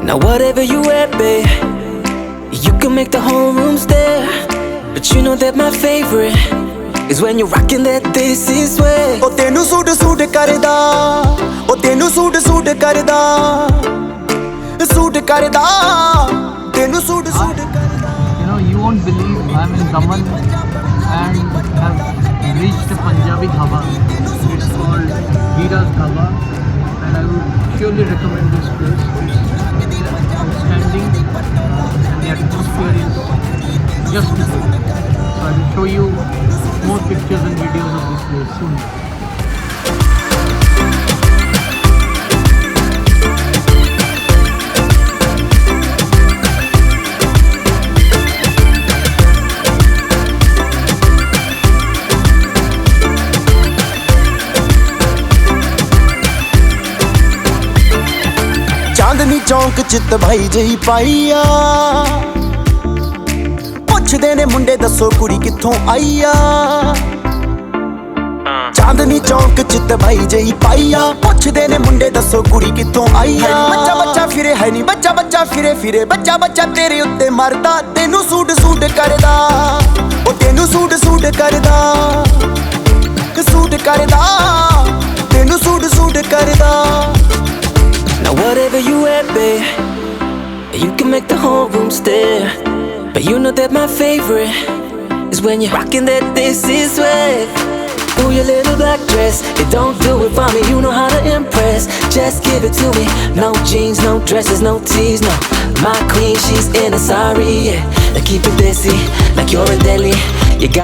Now whatever you wear, babe, you can make the whole room stare. But you know that my favorite is when you're rocking that this is way. Oh tenu suit suit karda, oh tenu suit suit karda, suit karda, tenu suit suit karda. You know, you won't believe I'm in Daman and have reached a Punjabi dhaba. It's called Veera's Dhaba, and I would surely recommend this place. It's outstanding, and the atmosphere is just good. So I will show you more pictures and videos of this place soon. Chandni Chowk ਚ ਤਬਾਈ ਜਈ ਪਾਈ ਆ, ਪੁੱਛਦੇ ਨੇ ਮੁੰਡੇ ਦੱਸੋ ਕੁੜੀ ਕਿੱਥੋਂ ਆਈ ਆ। ਚਾਂਦਨੀ ਚੌਂਕ ਚ ਤਬਾਈ ਜਈ ਪਾਈ ਆ, ਪੁੱਛਦੇ ਨੇ ਮੁੰਡੇ ਦੱਸੋ ਕੁੜੀ ਕਿੱਥੋਂ ਆਈ ਆ। ਬੱਚਾ ਬੱਚਾ ਫਿਰੇ ਹੈ ਨੀ ਬੱਚਾ ਬੱਚਾ ਫਿਰੇ ਫਿਰੇ, ਬੱਚਾ ਬੱਚਾ ਤੇਰੇ ਉੱਤੇ ਮਰਦਾ, ਤੈਨੂੰ ਸੂਟ ਸੂਟ ਕਰਦਾ, ਉਹ ਤੈਨੂੰ ਸੂਟ ਸੂਟ ਕਰਦਾ, ਸੂਟ ਕਰਦਾ, ਤੈਨੂੰ ਸੂਟ ਸੂਟ ਕਰਦਾ। Now whatever you wear, babe, you can make the whole room stare. But you know that my favorite is when you're rocking that this is way. Ooh, your little black dress, it don't do it for me, you know how to impress. Just give it to me, no jeans, no dresses, no tees, no. My queen, she's in a sari, yeah. Like keep it busy, like you're in Delhi.